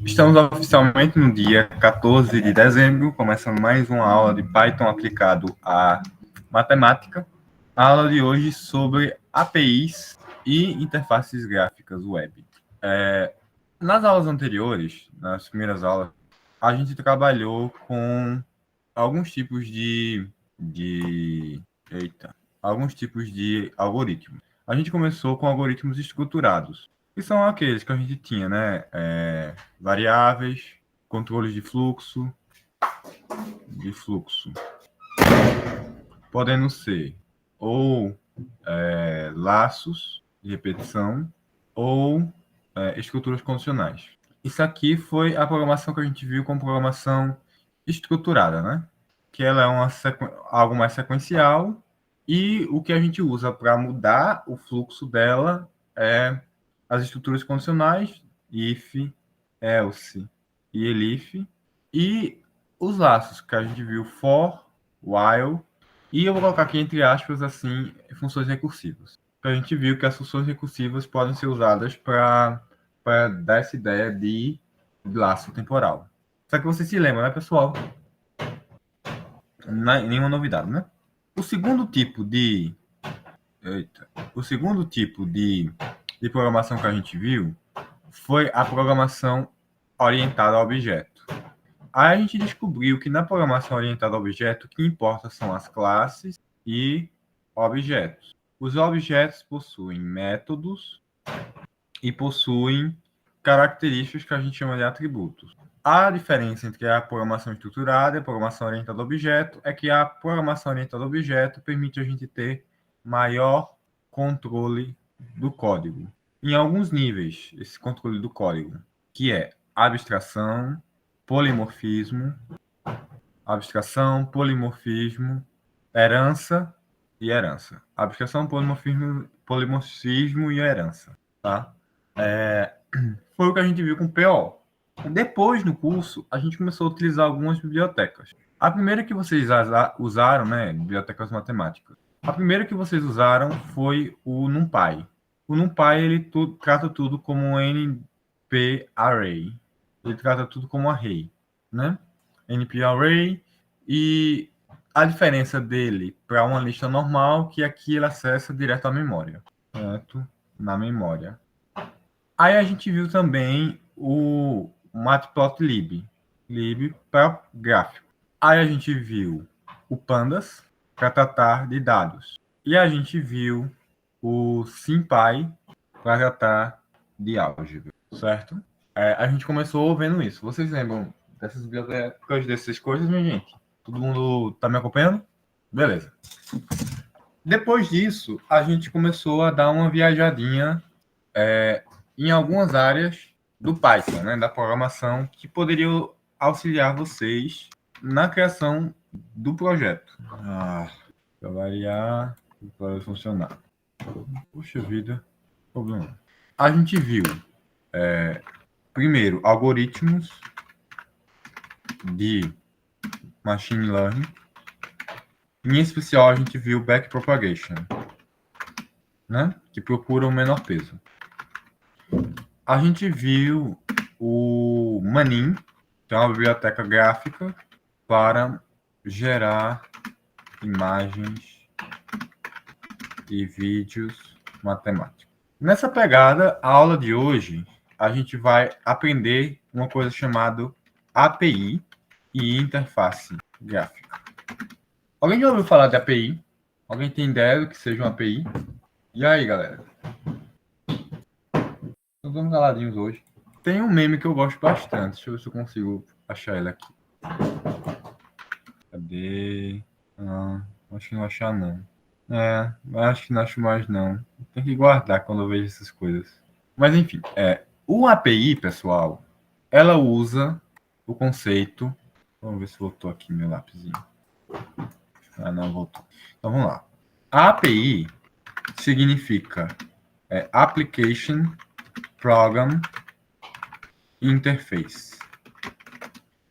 Estamos oficialmente no dia 14 de dezembro, começando mais uma aula de Python aplicado à matemática. A aula de hoje sobre APIs e interfaces gráficas web. Nas aulas anteriores, nas primeiras aulas, a gente trabalhou com alguns tipos alguns tipos de algoritmos. A gente começou com algoritmos estruturados, que são aqueles que a gente tinha, né? Variáveis, controles de fluxo, podendo ser ou laços de repetição ou estruturas condicionais. Isso aqui foi a programação que a gente viu como programação estruturada, né? Que ela é algo mais sequencial e o que a gente usa para mudar o fluxo dela é as estruturas condicionais, if, else e elif, e os laços que a gente viu for, while, e eu vou colocar aqui entre aspas assim, funções recursivas. A gente viu que as funções recursivas podem ser usadas para dar essa ideia de laço temporal. Só que você se lembra, né, pessoal? Nenhuma novidade, né? O segundo tipo de de programação que a gente viu foi a programação orientada a objeto. Aí a gente descobriu que na programação orientada a objeto, o que importa são as classes e objetos. Os objetos possuem métodos e possuem características que a gente chama de atributos. A diferença entre a programação estruturada e a programação orientada a objeto é que a programação orientada a objeto permite a gente ter maior controle do código. Em alguns níveis, esse controle do código, que é abstração, polimorfismo, herança e herança. Abstração, polimorfismo e herança, tá? Foi o que a gente viu com o PO. Depois, no curso, a gente começou a utilizar algumas bibliotecas. A primeira que vocês usaram, né, bibliotecas matemáticas. A primeira que vocês usaram foi o NumPy. O NumPy, ele trata tudo como um NP Array. Ele trata tudo como array, né? NP Array, e a diferença dele para uma lista normal, que aqui ele acessa direto à memória, certo? Na memória. Aí a gente viu também o Matplotlib, lib para gráfico. Aí a gente viu o Pandas para tratar de dados. E a gente viu o SymPy para tratar de álgebra, certo? A gente começou vendo isso. Vocês lembram dessas bibliotecas, dessas coisas, minha gente? Todo mundo tá me acompanhando? Beleza. Depois disso, a gente começou a dar uma viajadinha em algumas áreas do Python, né, da programação, que poderiam auxiliar vocês na criação do projeto. Para variar, para funcionar. Puxa vida, problema. A gente viu, primeiro, algoritmos de machine learning. Em especial, a gente viu backpropagation, né, que procura o menor peso. A gente viu o Manin, que é uma biblioteca gráfica para gerar imagens e vídeos matemáticos. Nessa pegada, a aula de hoje, a gente vai aprender uma coisa chamada API e interface gráfica. Alguém já ouviu falar de API? Alguém tem ideia do que seja uma API? E aí, galera? Estamos caladinhos hoje. Tem um meme que eu gosto bastante. Deixa eu ver se eu consigo achar ele aqui. Cadê? Acho que não achar, não. Acho que não acho mais, não. Tem que guardar quando eu vejo essas coisas. Mas, enfim, o API, pessoal, ela usa o conceito... Vamos ver se voltou aqui meu lápisinho. Não voltou. Então, vamos lá. A API significa Application Program Interface.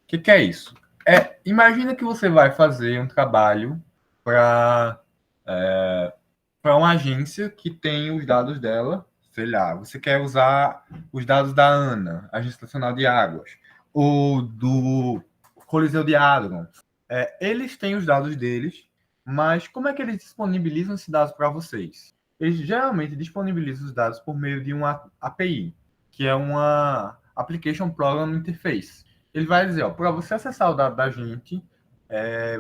O que é isso? Imagina que você vai fazer um trabalho para uma agência que tem os dados dela sei lá, você quer usar os dados da ANA, Agência Nacional de Águas, ou do Coliseu de Hadron. Eles têm os dados deles, mas como é que eles disponibilizam esses dados para vocês? Eles geralmente disponibilizam os dados por meio de uma API, que é uma Application Program Interface. Ele vai dizer, para você acessar o dado da gente,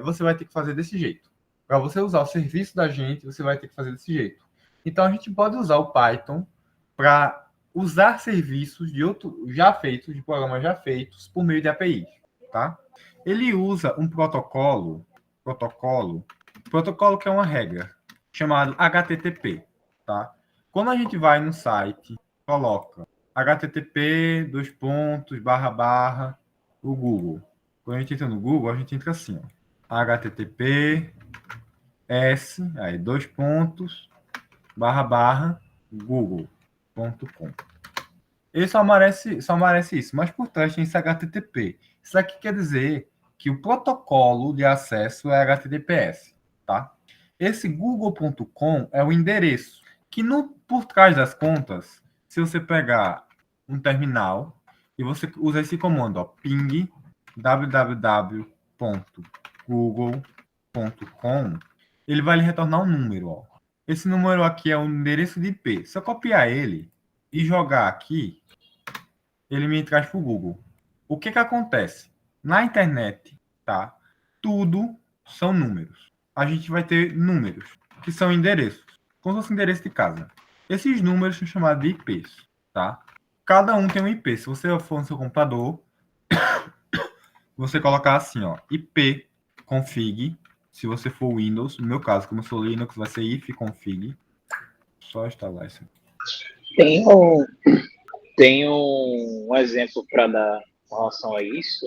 você vai ter que fazer desse jeito. Para você usar o serviço da gente, você vai ter que fazer desse jeito. Então, a gente pode usar o Python para usar serviços de já feitos, de programas já feitos, por meio de APIs, tá? Ele usa um protocolo que é uma regra, chamado HTTP, tá? Quando a gente vai no site, coloca http, dois pontos, barra, barra, o Google. Quando a gente entra no Google, a gente entra assim, ó, http, aí dois pontos, barra, barra, google.com. Ele só aparece isso, mas por trás tem esse HTTP. Isso aqui quer dizer que o protocolo de acesso é HTTPS, tá? Esse google.com é o endereço, que por trás das contas, se você pegar um terminal e você usa esse comando, ó, ping www.google.com, ele vai lhe retornar um número, ó. Esse número aqui é o endereço de IP. Se eu copiar ele e jogar aqui, ele me traz para o Google. O que acontece? Na internet, tá? Tudo são números. A gente vai ter números, que são endereços, como se fosse endereço de casa. Esses números são chamados de IPs, tá? Cada um tem um IP. Se você for no seu computador, você colocar assim, ó, IP config. Se você for Windows, no meu caso, como eu sou Linux, vai ser ifconfig. Só instalar isso. Tem um exemplo para dar com relação a isso,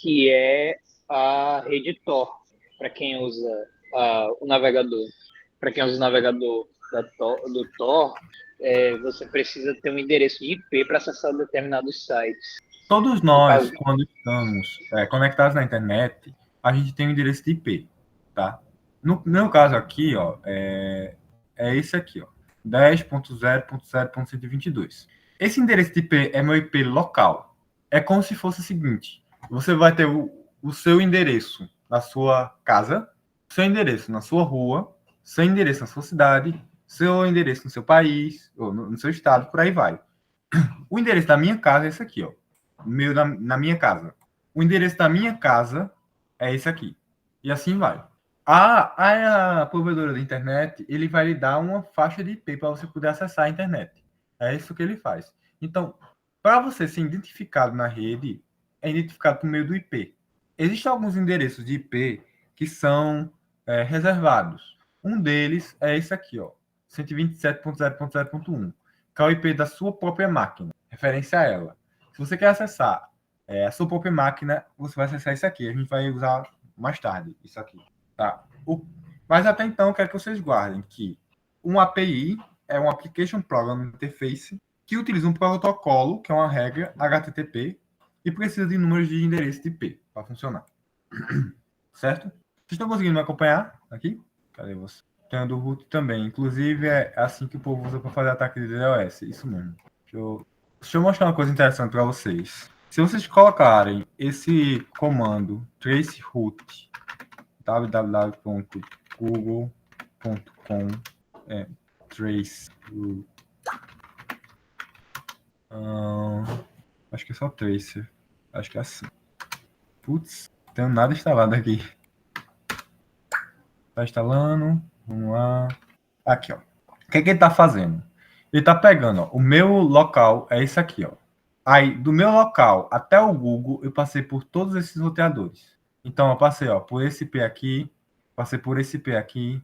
que é a rede Tor, para quem usa o navegador. Para quem usa o navegador do Tor, você precisa ter um endereço de IP para acessar determinados sites. Todos nós, quando estamos conectados na internet, a gente tem um endereço de IP, tá? No meu caso aqui, ó, é esse aqui, ó, 10.0.0.122. Esse endereço de IP é meu IP local. É como se fosse o seguinte: você vai ter o seu endereço na sua casa, seu endereço na sua rua, seu endereço na sua cidade, seu endereço no seu país, ou no seu estado, por aí vai. O endereço da minha casa é esse aqui, ó. Na minha casa. O endereço da minha casa é esse aqui. E assim vai. A provedora da internet, ele vai lhe dar uma faixa de IP para você poder acessar a internet. É isso que ele faz. Então, para você ser identificado na rede, é identificado por meio do IP. Existem alguns endereços de IP que são reservados. Um deles é esse aqui, ó, 127.0.0.1, que é o IP da sua própria máquina, referência a ela. Se você quer acessar a sua própria máquina, você vai acessar isso aqui. A gente vai usar mais tarde isso aqui. Tá? Mas até então, eu quero que vocês guardem que um API é um Application Program Interface que utiliza um protocolo, que é uma regra HTTP, e precisa de números de endereço de IP para funcionar. Certo? Vocês estão conseguindo me acompanhar aqui? Cadê você? Tem a do root também. Inclusive, é assim que o povo usa para fazer ataque de DDoS. Isso mesmo. Deixa eu mostrar uma coisa interessante para vocês. Se vocês colocarem esse comando traceroute www.google.com traceroute acho que é só tracer. Acho que é assim. Putz, não tenho nada instalado aqui. Tá instalando. Vamos lá. Aqui, ó. O que ele tá fazendo? Ele tá pegando, ó, o meu local é esse aqui, ó. Aí, do meu local até o Google, eu passei por todos esses roteadores. Então, eu passei, ó, por esse IP aqui, passei por esse IP aqui,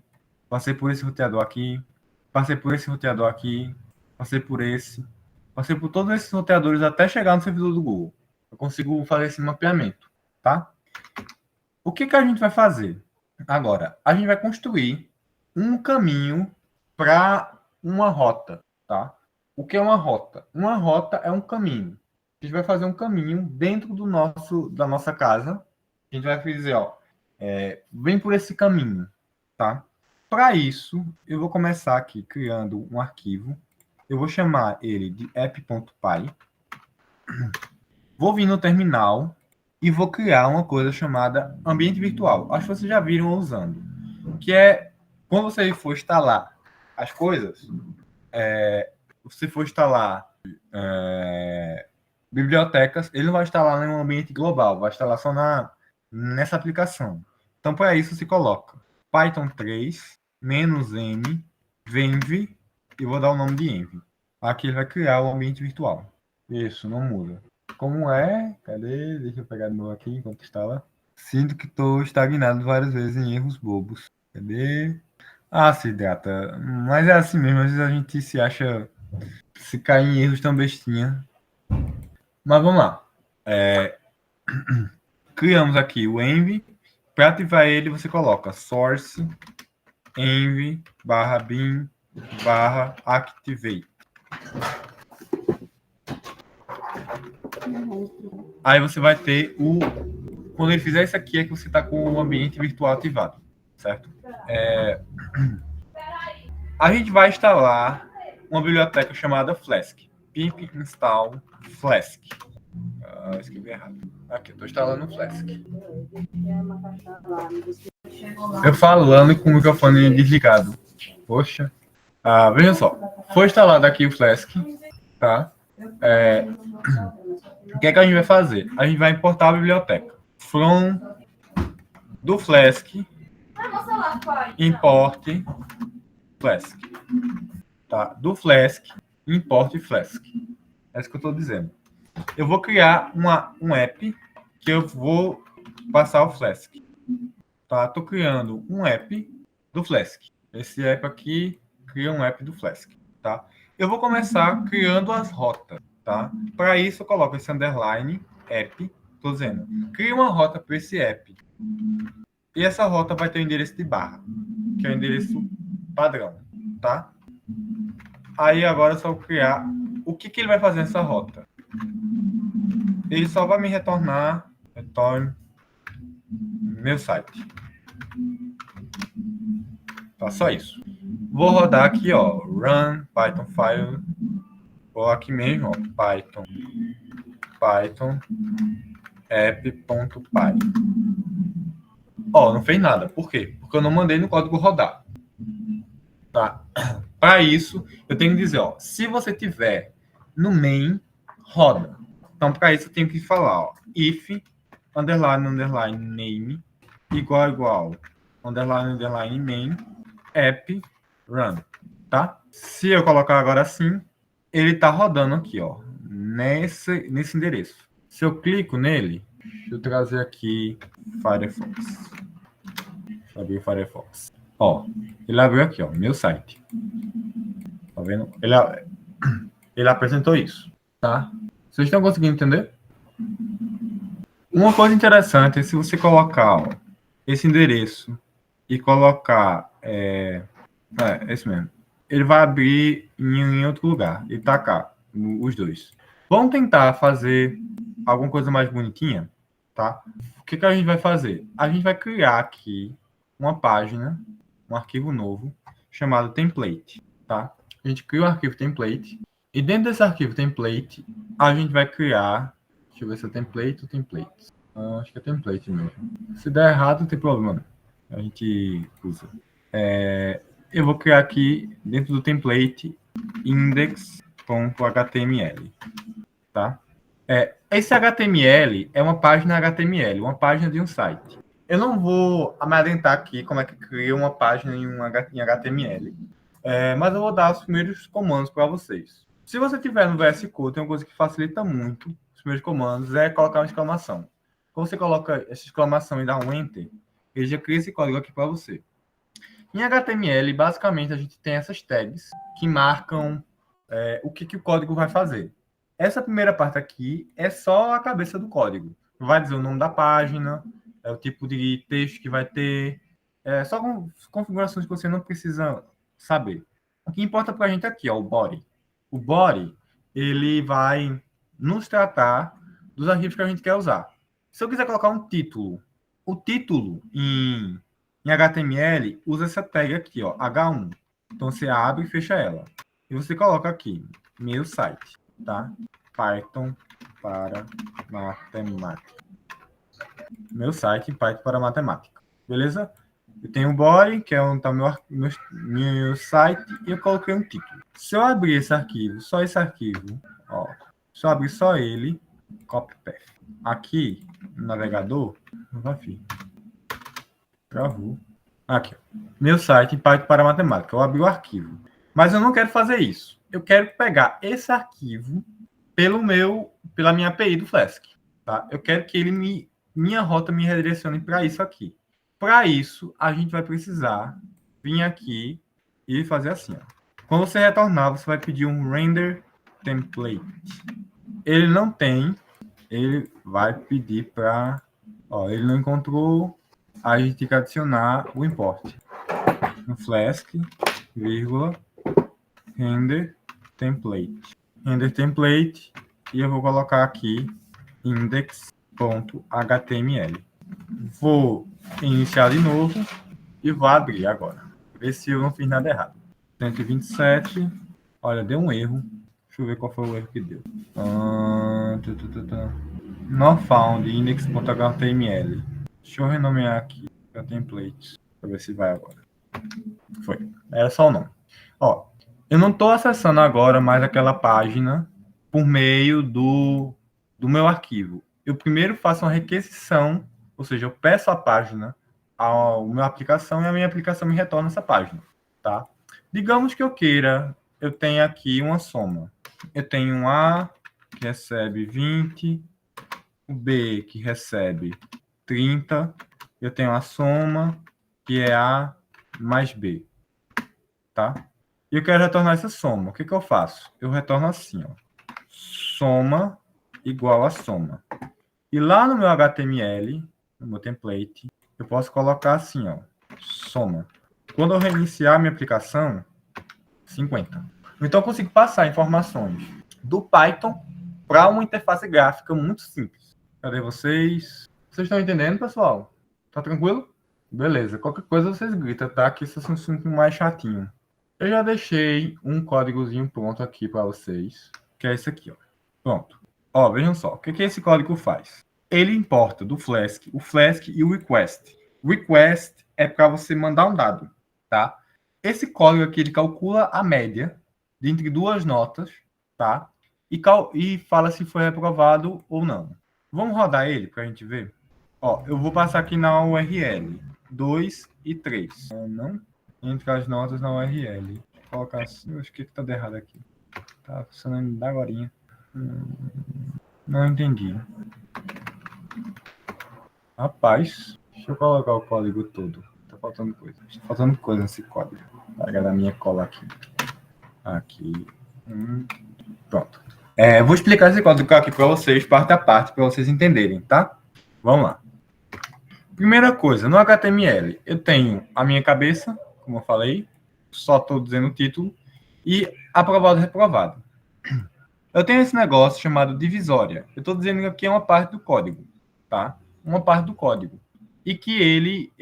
passei por esse roteador aqui, passei por esse roteador aqui, passei por todos esses roteadores até chegar no servidor do Google. Eu consigo fazer esse mapeamento, tá? O que a gente vai fazer? Agora, a gente vai construir um caminho para uma rota, tá? O que é uma rota? Uma rota é um caminho. A gente vai fazer um caminho dentro da nossa casa. A gente vai dizer, ó, vem por esse caminho, tá? Para isso, eu vou começar aqui criando um arquivo Eu vou chamar ele de app.py. Vou vir no terminal e vou criar uma coisa chamada ambiente virtual. Acho que vocês já viram usando. Que é, quando você for instalar as coisas, você for instalar bibliotecas, ele não vai instalar em um ambiente global, vai instalar só nessa aplicação. Então, para isso, você coloca Python 3, "-m", venv, e vou dar o nome de env. Aqui ele vai criar o ambiente virtual. Isso, não muda. Como é? Cadê? Deixa eu pegar de novo aqui enquanto instala. Sinto que estou estagnado várias vezes em erros bobos. Cadê? Ah, se hidrata. Mas é assim mesmo, às vezes a gente se acha, se cai em erros tão bestinha. Mas vamos lá. Criamos aqui o env. Para ativar ele, você coloca source env /bin /activate. Aí você vai ter quando ele fizer isso aqui, é que você está com o ambiente virtual ativado, certo? A gente vai instalar uma biblioteca chamada Flask. Pip install Flask. Escrevi errado. Aqui, estou instalando o Flask. Eu falando com o microfone desligado. Poxa. Veja só. Foi instalado aqui o Flask. Tá? O que é que a gente vai fazer? A gente vai importar a biblioteca. From do Flask, import Flask. Tá? Do Flask, import Flask. É isso que eu estou dizendo. Eu vou criar um app que eu vou passar o Flask. Tá? Estou criando um app do Flask. Esse app aqui cria um app do Flask. Tá? Eu vou começar criando as rotas. Tá? Para isso, eu coloco esse underline app. Estou dizendo, cria uma rota para esse app. E essa rota vai ter o endereço de barra, que é o endereço padrão. Tá? Aí agora é só criar o que ele vai fazer nessa rota. Ele só vai me retorne meu site. Tá, só isso. Vou rodar aqui, ó, run Python file, ou aqui mesmo, ó, Python app.py. Ó, não fez nada. Por quê? Porque eu não mandei no código rodar. Tá? Para isso, eu tenho que dizer, ó, se você tiver no main, roda. Então, para isso, eu tenho que falar, ó, if underline name igual underline main app run, tá? Se eu colocar agora assim, ele tá rodando aqui, ó, nesse endereço. Se eu clico nele, deixa eu trazer aqui Firefox. Abrir o Firefox. Ó, ele abriu aqui, ó, meu site. Tá vendo? Ele apresentou isso, tá? Vocês estão conseguindo entender? Uma coisa interessante é se você colocar, ó, esse endereço e colocar esse mesmo. Ele vai abrir em outro lugar e tacar os dois. Vamos tentar fazer alguma coisa mais bonitinha, tá? O que a gente vai fazer? A gente vai criar aqui uma página, um arquivo novo chamado template, tá? A gente cria o arquivo template e dentro desse arquivo template a gente vai criar, deixa eu ver se é template ou templates. Acho que é template mesmo. Se der errado, não tem problema. A gente usa. Eu vou criar aqui dentro do template index.html, tá? Esse HTML é uma página HTML, uma página de um site. Eu não vou amedrentar aqui como é que cria uma página em HTML, mas eu vou dar os primeiros comandos para vocês. Se você tiver no VS Code, tem uma coisa que facilita muito os primeiros comandos, é colocar uma exclamação. Quando você coloca essa exclamação e dá um Enter, ele já cria esse código aqui para você. Em HTML, basicamente, a gente tem essas tags que marcam o que o código vai fazer. Essa primeira parte aqui é só a cabeça do código. Vai dizer o nome da página, o tipo de texto que vai ter, só configurações que você não precisa saber. O que importa para a gente aqui é o body. O body, ele vai nos tratar dos arquivos que a gente quer usar. Se eu quiser colocar um título, o título em HTML usa essa tag aqui, ó, H1. Então você abre e fecha ela. e você coloca aqui, meu site, tá? Python para matemática. Meu site, Python para matemática. Beleza? Eu tenho o body, que é onde está meu site, e eu coloquei um título. Se eu abrir esse arquivo, só esse arquivo, ó, se eu abrir só ele, copy path. Aqui, no navegador, travou. Aqui, meu site, Python para matemática. Eu abri o arquivo. Mas eu não quero fazer isso. Eu quero pegar esse arquivo pela minha API do Flask. Tá? Eu quero que minha rota me redirecione para isso aqui. Para isso, a gente vai precisar vir aqui e fazer assim. Ó. Quando você retornar, você vai pedir um render template. Ele não tem, ele vai pedir para... Ele não encontrou, a gente tem que adicionar o import. No Flask, vírgula, render template. Render template, e eu vou colocar aqui index.html. Vou iniciar de novo e vou abrir agora. Ver se eu não fiz nada errado. 127. Olha, deu um erro. Deixa eu ver qual foi o erro que deu. Not found index.html. Deixa eu renomear aqui para templates. Para ver se vai agora. Foi. Era só o nome. Ó, eu não estou acessando agora mais aquela página por meio do meu arquivo. Eu primeiro faço uma requisição, ou seja, eu peço a página à minha aplicação e a minha aplicação me retorna essa página, tá? Digamos que eu queira, eu tenho aqui uma soma. Eu tenho um A que recebe 20, o B que recebe 30, eu tenho a soma que é A mais B, tá? E eu quero retornar essa soma. O que eu faço? Eu retorno assim, ó. Soma igual a soma. E lá no meu HTML, no meu template, eu posso colocar assim, ó, soma. Quando eu reiniciar minha aplicação, 50. Então eu consigo passar informações do Python para uma interface gráfica muito simples. Cadê vocês? Vocês estão entendendo, pessoal? Tá tranquilo? Beleza. Qualquer coisa vocês gritam, tá? Que isso é um assunto mais chatinho. Eu já deixei um códigozinho pronto aqui para vocês, que é esse aqui, ó. Pronto. Ó, vejam só, o que esse código faz? Ele importa do Flask, o Flask e o request. Request é para você mandar um dado, tá? Esse código aqui, ele calcula a média entre duas notas, tá? E fala se foi reprovado ou não. Vamos rodar ele para a gente ver? Ó, eu vou passar aqui na URL 2 e 3. Não entre as notas na URL. Vou colocar assim, acho que tá errado aqui. Tá funcionando da agorinha. Não entendi. Rapaz, deixa eu colocar o código todo. Tá faltando coisa. Tá faltando coisa nesse código. Vou pegar da minha cola aqui. Aqui. Pronto. Vou explicar esse código aqui para vocês, parte a parte, para vocês entenderem, tá? Vamos lá. Primeira coisa, no HTML, eu tenho a minha cabeça, como eu falei, só estou dizendo o título, e aprovado e reprovado. Eu tenho esse negócio chamado divisória. Eu estou dizendo que aqui é uma parte do código, tá? Uma parte do código. E que ele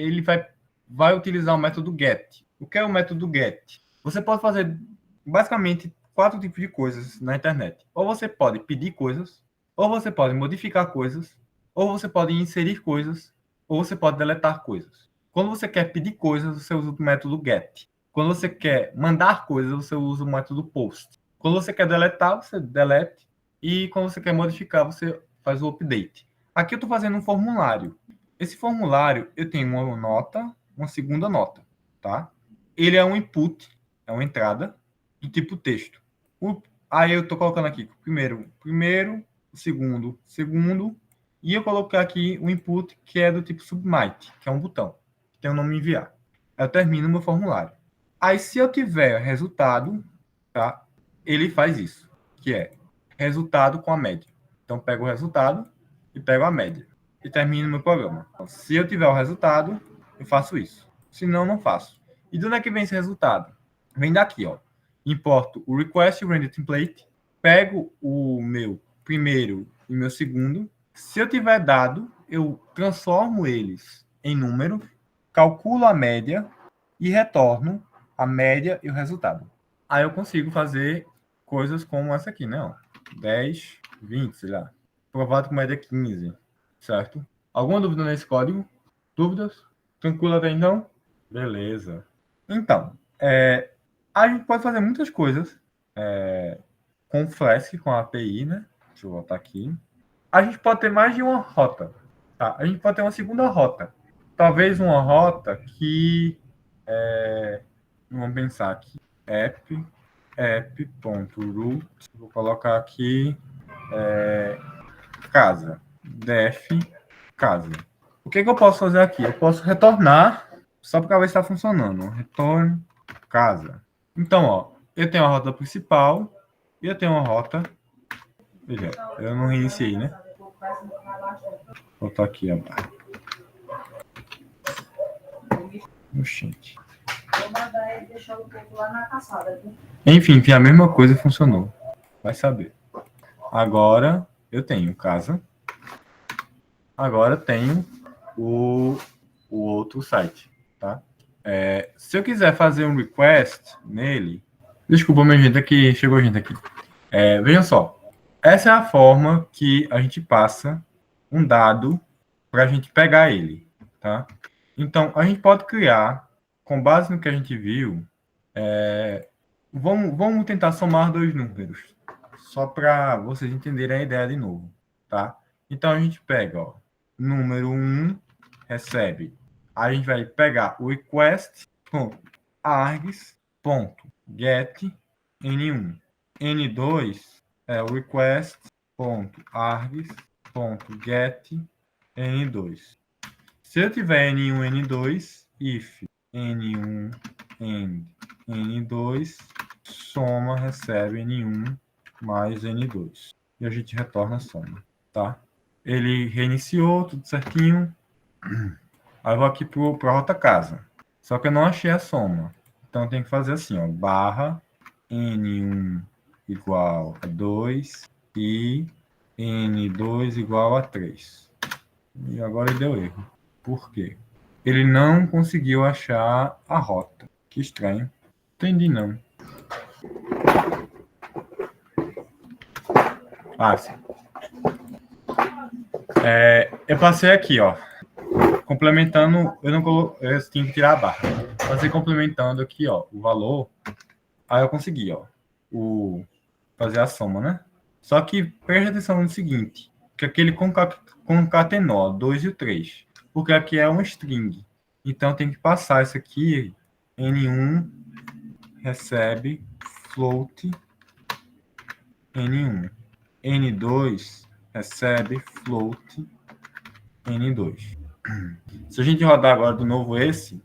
vai utilizar o método get. O que é o método get? Você pode fazer basicamente 4 tipos de coisas na internet. Ou você pode pedir coisas, ou você pode modificar coisas, ou você pode inserir coisas, ou você pode deletar coisas. Quando você quer pedir coisas, você usa o método get. Quando você quer mandar coisas, você usa o método post. Quando você quer deletar, você delete. E quando você quer modificar, você faz o update. Aqui eu estou fazendo um formulário. Esse formulário, eu tenho uma nota, uma segunda nota, tá? Ele é um input, é uma entrada do tipo texto. Aí eu estou colocando aqui primeiro, o segundo, e eu coloquei aqui o input que é do tipo submit, que é um botão, que tem o nome enviar. Eu termino meu formulário. Aí se eu tiver resultado, tá? Ele faz isso, que é resultado com a média. Então pego o resultado e pego a média e termino meu programa. Então, se eu tiver o resultado, eu faço isso. Se não, não faço. E de onde é que vem esse resultado? Vem daqui, ó. Importo o request e o render template, pego o meu primeiro e meu segundo. Se eu tiver dado, eu transformo eles em número, calculo a média e retorno a média e o resultado. Aí eu consigo fazer coisas como essa aqui, né? Ó, 10, 20, sei lá. Provado com média 15, certo? Alguma dúvida nesse código? Dúvidas? Tranquilo até então? Beleza. Então, a gente pode fazer muitas coisas com o Flask, com a API, né? Deixa eu voltar aqui. A gente pode ter mais de uma rota, tá? A gente pode ter uma segunda rota. Talvez uma rota que... vamos pensar aqui. app.root. Vou colocar aqui casa. Def casa. O que eu posso fazer aqui? Eu posso retornar, só para ver se está funcionando. Retorno casa. Então, ó, eu tenho a rota principal e eu tenho uma rota. Veja, eu não reiniciei, né? Vou botar aqui a barra. Oxente. Enfim, a mesma coisa funcionou. Vai saber. Agora eu tenho casa. Agora tenho o outro site, tá? Se eu quiser fazer um request nele... Desculpa, minha gente, aqui chegou gente aqui. Vejam só. Essa é a forma que a gente passa um dado para a gente pegar ele, tá? Então, a gente pode criar, com base no que a gente viu, vamos tentar somar dois números, só para vocês entenderem a ideia de novo, tá? Então, a gente pega, ó, número 1 recebe. A gente vai pegar o request.args.get n1. n2 é o request.args.get n2. Se eu tiver n1, n2, if n1, n2, soma, recebe n1 mais n2. E a gente retorna a soma, tá? Ele reiniciou, tudo certinho. Aí eu vou aqui para a rota casa. Só que eu não achei a soma. Então eu tenho que fazer assim, ó, barra n1 igual a 2 e n2 igual a 3. E agora ele deu erro. Por quê? Ele não conseguiu achar a rota. Que estranho. Entendi, não. Sim. Eu passei aqui, ó. Complementando, eu tinha que tirar a barra. Passei complementando aqui, ó, o valor. Aí eu consegui, ó, fazer a soma, né? Só que preste atenção no seguinte, que aqui ele concatenou 2 e o 3, porque aqui é um string. Então tem que passar isso aqui, n1 recebe float n1. n2 recebe float n2. Se a gente rodar agora de novo esse,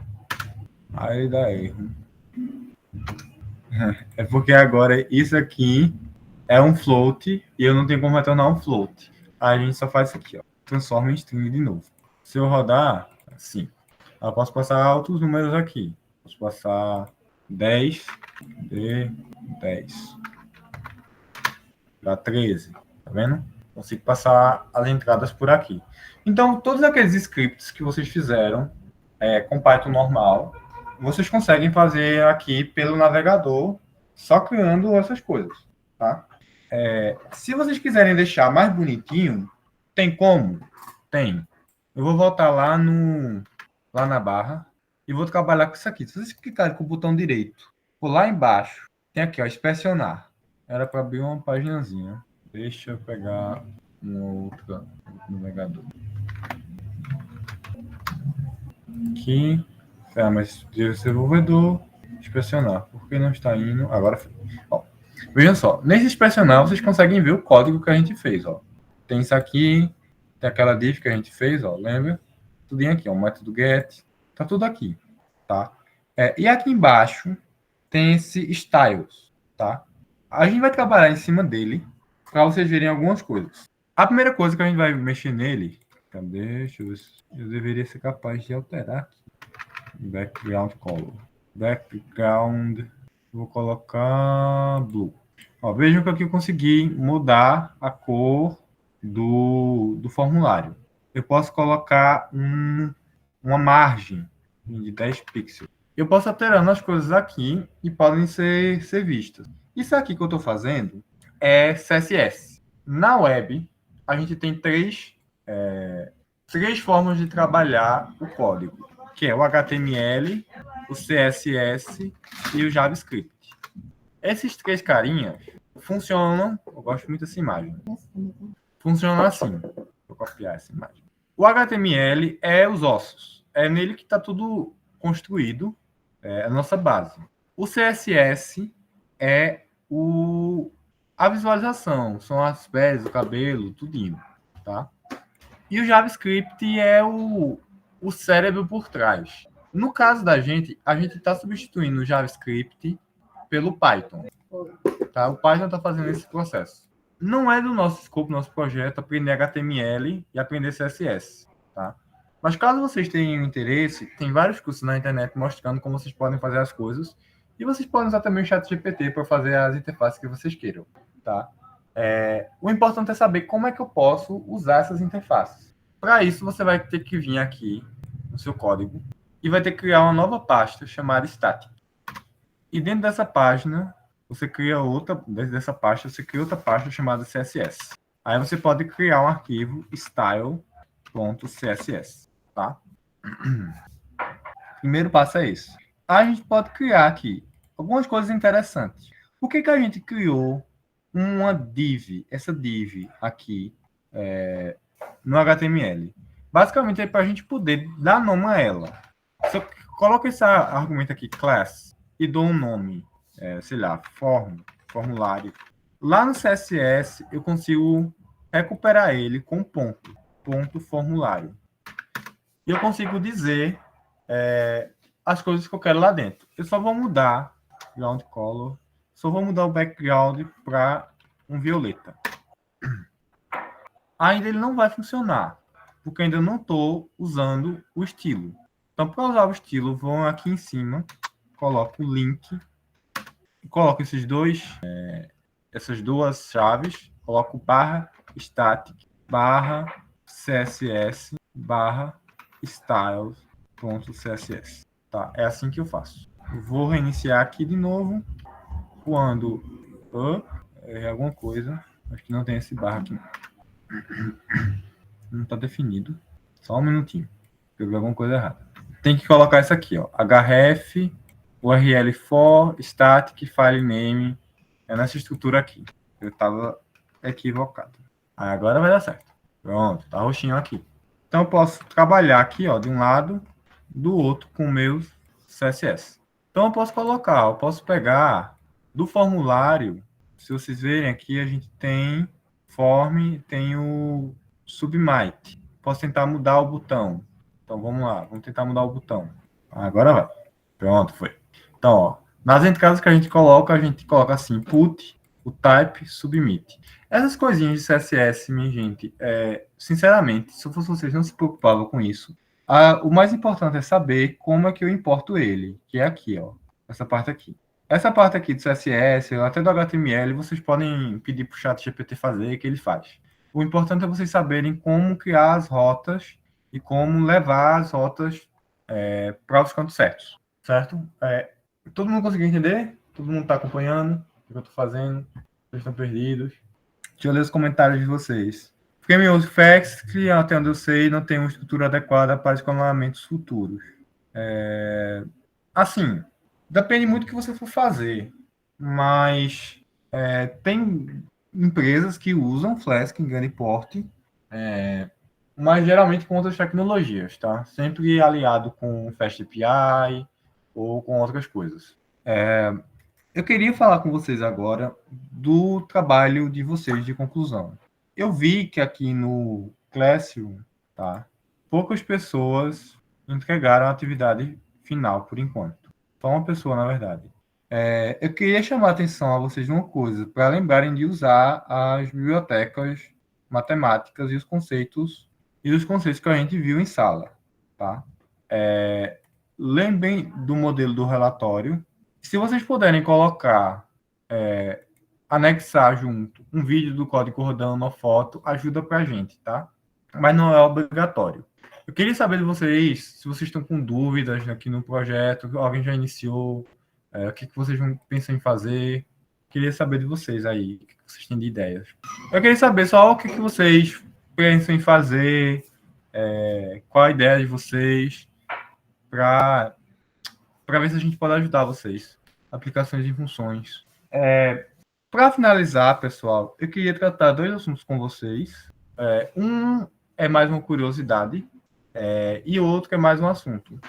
aí dá erro. É porque agora isso aqui é um float e eu não tenho como retornar um float. Aí a gente só faz isso aqui, ó. Transforma em string de novo. Se eu rodar assim, eu posso passar outros números aqui. Posso passar 10 de 10. Dá 13. Tá vendo? Consigo passar as entradas por aqui. Então, todos aqueles scripts que vocês fizeram com Python normal, vocês conseguem fazer aqui pelo navegador, só criando essas coisas, tá? Se vocês quiserem deixar mais bonitinho, tem como? Tem. Eu vou voltar lá na barra e vou trabalhar com isso aqui. Se vocês clicarem com o botão direito, por lá embaixo, tem aqui, ó, inspecionar. Era para abrir uma paginazinha. Deixa eu pegar um outro navegador. Aqui, ferramentas de desenvolvedor, inspecionar. Por que não está indo? Agora, ó, vejam só, nesse inspecionar vocês conseguem ver o código que a gente fez, ó. Tem isso aqui, tem aquela div que a gente fez, ó, lembra? Tudo aqui, ó, o método get, tá tudo aqui, tá? E aqui embaixo tem esse styles, tá? A gente vai trabalhar em cima dele para vocês verem algumas coisas. A primeira coisa que a gente vai mexer nele, cadê? Deixa eu ver se eu deveria ser capaz de alterar aqui. Background color. Background, vou colocar blue. Ó, vejam que aqui eu consegui mudar a cor do formulário. Eu posso colocar uma margem de 10 pixels. eu posso alterando as coisas aqui e podem ser vistas. Isso aqui que eu estou fazendo é CSS. Na web, a gente tem três formas de trabalhar o código, que é o HTML, o CSS e o JavaScript. Esses três carinhas funcionam, eu gosto muito dessa imagem, funcionam assim. Vou copiar essa imagem. O HTML é os ossos, é nele que está tudo construído, é a nossa base. O CSS é a visualização, são as peles, o cabelo, tudinho, tá? E o JavaScript é o cérebro por trás. No caso da gente, a gente está substituindo o JavaScript pelo Python. Tá? O Python está fazendo esse processo. Não é do nosso escopo, nosso projeto, aprender HTML e aprender CSS. Tá? Mas caso vocês tenham interesse, tem vários cursos na internet mostrando como vocês podem fazer as coisas. E vocês podem usar também o ChatGPT para fazer as interfaces que vocês queiram. Tá? O importante é saber como é que eu posso usar essas interfaces. Para isso, você vai ter que vir aqui no seu código e vai ter que criar uma nova pasta chamada static. E dentro dessa página, você cria outra, dentro dessa pasta, você cria outra pasta chamada CSS. Aí você pode criar um arquivo style.css, tá? Primeiro passo é esse. A gente pode criar aqui algumas coisas interessantes. Por que a gente criou uma div, essa div aqui no HTML? Basicamente é para a gente poder dar nome a ela. Se eu coloco esse argumento aqui, class, e dou um nome, sei lá, formulário. Lá no CSS, eu consigo recuperar ele com ponto formulário. E eu consigo dizer as coisas que eu quero lá dentro. Eu só vou mudar ground color, só vou mudar o background para um violeta. Ainda ele não vai funcionar, porque ainda não estou usando o estilo. Então, para usar o estilo, vou aqui em cima, coloco o link, coloco essas duas chaves, coloco barra static, barra css, barra styles.css. Tá? É assim que eu faço. Vou reiniciar aqui de novo, quando alguma coisa, acho que não tem esse barra aqui. Não está definido. Só um minutinho. Eu vi alguma coisa errada. Tem que colocar isso aqui, ó. href URL for static file name. É nessa estrutura aqui. Eu estava equivocado. Aí agora vai dar certo. Pronto, tá roxinho aqui. Então eu posso trabalhar aqui, ó, de um lado, do outro com meus CSS. Então eu posso pegar do formulário. Se vocês verem aqui, a gente tem form, tem o submit. Posso tentar mudar o botão. Então vamos lá, vamos tentar mudar o botão. Agora vai. Pronto, foi. Então, ó, nas entradas que a gente coloca assim, put, o type, submit. Essas coisinhas de CSS, minha gente, sinceramente, se eu fosse vocês, não se preocupavam com isso. O mais importante é saber como é que eu importo ele, que é aqui, ó, essa parte aqui. Essa parte aqui do CSS, até do HTML, vocês podem pedir para o ChatGPT fazer, que ele faz. O importante é vocês saberem como criar as rotas e como levar as rotas para os cantos certos, certo? Todo mundo conseguiu entender? Todo mundo está acompanhando o que eu estou fazendo? Vocês estão perdidos? Deixa eu ler os comentários de vocês. Framework Facts, que até onde eu sei, não tem uma estrutura adequada para escalonamentos futuros. Assim, depende muito do que você for fazer, mas tem empresas que usam Flask em grande porte, mas geralmente com outras tecnologias, tá? Sempre aliado com FastAPI ou com outras coisas. Eu queria falar com vocês agora do trabalho de vocês de conclusão. Eu vi que aqui no Classroom, tá? Poucas pessoas entregaram a atividade final por enquanto. Só uma pessoa, na verdade. Eu queria chamar a atenção a vocês de uma coisa, para lembrarem de usar as bibliotecas matemáticas e os conceitos que a gente viu em sala, tá? Lembrem do modelo do relatório. Se vocês puderem colocar, anexar junto um vídeo do código rodando, uma foto, ajuda para a gente, tá? Mas não é obrigatório. Eu queria saber de vocês, se vocês estão com dúvidas aqui no projeto, alguém já iniciou, o que vocês pensam em fazer. Queria saber de vocês aí, o que vocês têm de ideias. Eu queria saber só o que vocês pensam em fazer, qual a ideia de vocês, para ver se a gente pode ajudar vocês. Aplicações e funções. Para finalizar, pessoal, eu queria tratar 2 assuntos com vocês. Um é mais uma curiosidade, e o outro é mais um assunto.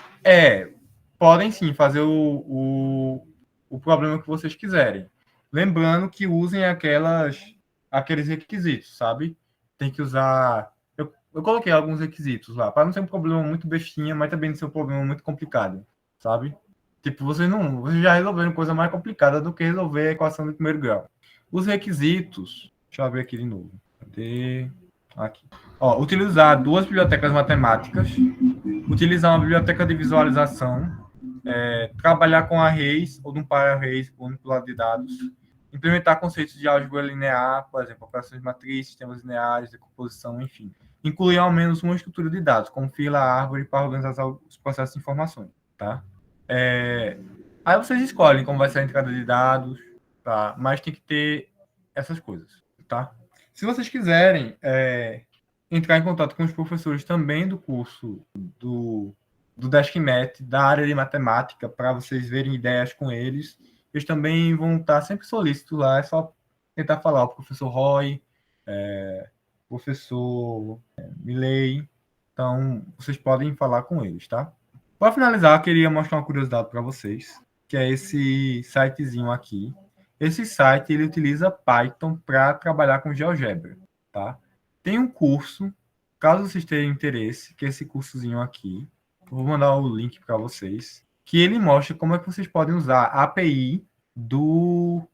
Podem sim fazer o problema que vocês quiserem. Lembrando que usem aqueles requisitos, sabe? Tem que usar. Eu coloquei alguns requisitos lá, para não ser um problema muito bestinha, mas também não ser um problema muito complicado, sabe? Tipo, vocês já resolveram coisa mais complicada do que resolver a equação de primeiro grau. Os requisitos, deixa eu abrir aqui de novo. Cadê? Aqui. Utilizar 2 bibliotecas matemáticas, utilizar uma biblioteca de visualização, trabalhar com arrays ou num para-arrays ou manipulador de dados, implementar conceitos de álgebra linear, por exemplo, operações de matriz, sistemas lineares, decomposição, enfim. Incluir ao menos uma estrutura de dados, como fila, árvore, para organizar os processos de informações, tá? Aí vocês escolhem como vai ser a entrada de dados, tá? Mas tem que ter essas coisas, tá? Se vocês quiserem entrar em contato com os professores também do curso do DeskMet, da área de matemática, para vocês verem ideias com eles, eles também vão estar sempre solícitos lá, é só tentar falar, o professor Roy, professor Milley, então vocês podem falar com eles, tá? Para finalizar, eu queria mostrar uma curiosidade para vocês, que é esse sitezinho aqui. Esse site, ele utiliza Python para trabalhar com GeoGebra, tá? Tem um curso, caso vocês tenham interesse, que é esse cursozinho aqui. Eu vou mandar o link para vocês, que ele mostra como é que vocês podem usar a API do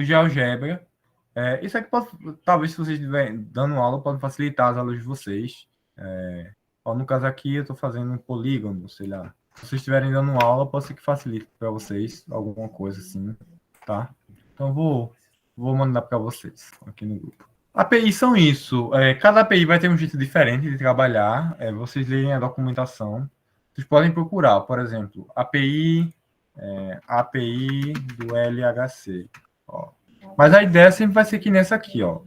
GeoGebra. Isso aqui pode, talvez, se vocês estiverem dando aula, pode facilitar as aulas de vocês. No caso aqui, eu estou fazendo um polígono, sei lá. Se vocês estiverem dando aula, pode ser que facilite para vocês alguma coisa assim, tá? Então, vou mandar para vocês aqui no grupo. APIs são isso. Cada API vai ter um jeito diferente de trabalhar. Vocês leem a documentação. Vocês podem procurar, por exemplo, API do LHC. Ó. Mas a ideia sempre vai ser que nessa aqui, ó.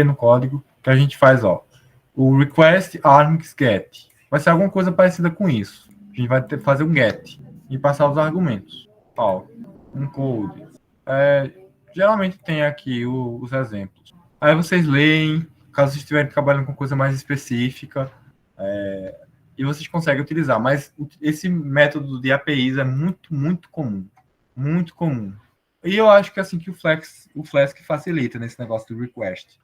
No código que a gente faz, ó. O request args get. Vai ser alguma coisa parecida com isso. A gente vai fazer um get e passar os argumentos. Ó, um code. Geralmente tem aqui os exemplos. Aí vocês leem, caso vocês estiverem trabalhando com coisa mais específica, e vocês conseguem utilizar. Mas esse método de APIs é muito, muito comum. Muito comum. E eu acho que assim que o Flask facilita nesse negócio do request.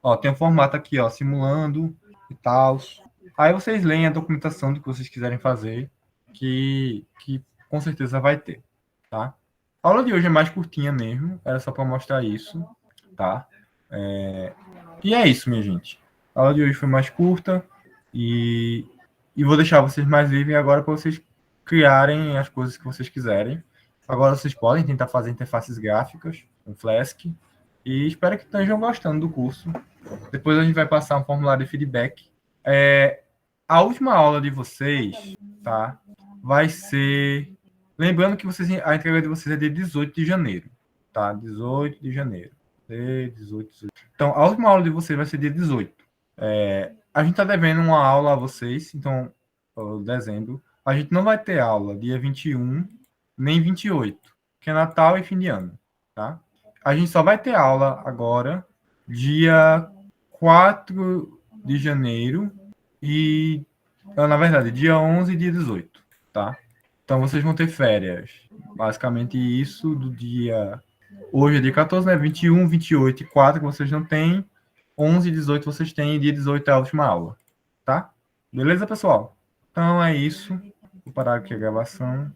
Ó, tem um formato aqui, ó, simulando e tal. Aí vocês leem a documentação do que vocês quiserem fazer, que com certeza vai ter, tá? A aula de hoje é mais curtinha mesmo, era só para mostrar isso, tá? E é isso, minha gente. A aula de hoje foi mais curta e vou deixar vocês mais livres agora para vocês criarem as coisas que vocês quiserem. Agora vocês podem tentar fazer interfaces gráficas com Flask e espero que estejam gostando do curso. Depois a gente vai passar um formulário de feedback. A última aula de vocês, tá? Vai ser... Lembrando que a entrega de vocês é dia 18 de janeiro, tá? 18 de janeiro. 18. Então, a última aula de vocês vai ser dia 18. A gente tá devendo uma aula a vocês, então, dezembro. A gente não vai ter aula dia 21, nem 28, que é Natal e fim de ano, tá? A gente só vai ter aula agora, dia 4 de janeiro e, na verdade, dia 11 e dia 18, tá? Então, vocês vão ter férias. Basicamente isso do dia... Hoje é dia 14, né? 21, 28 e 4 que vocês não têm. 11 e 18 vocês têm. E dia 18 é a última aula, tá? Beleza, pessoal? Então, é isso. Vou parar aqui a gravação.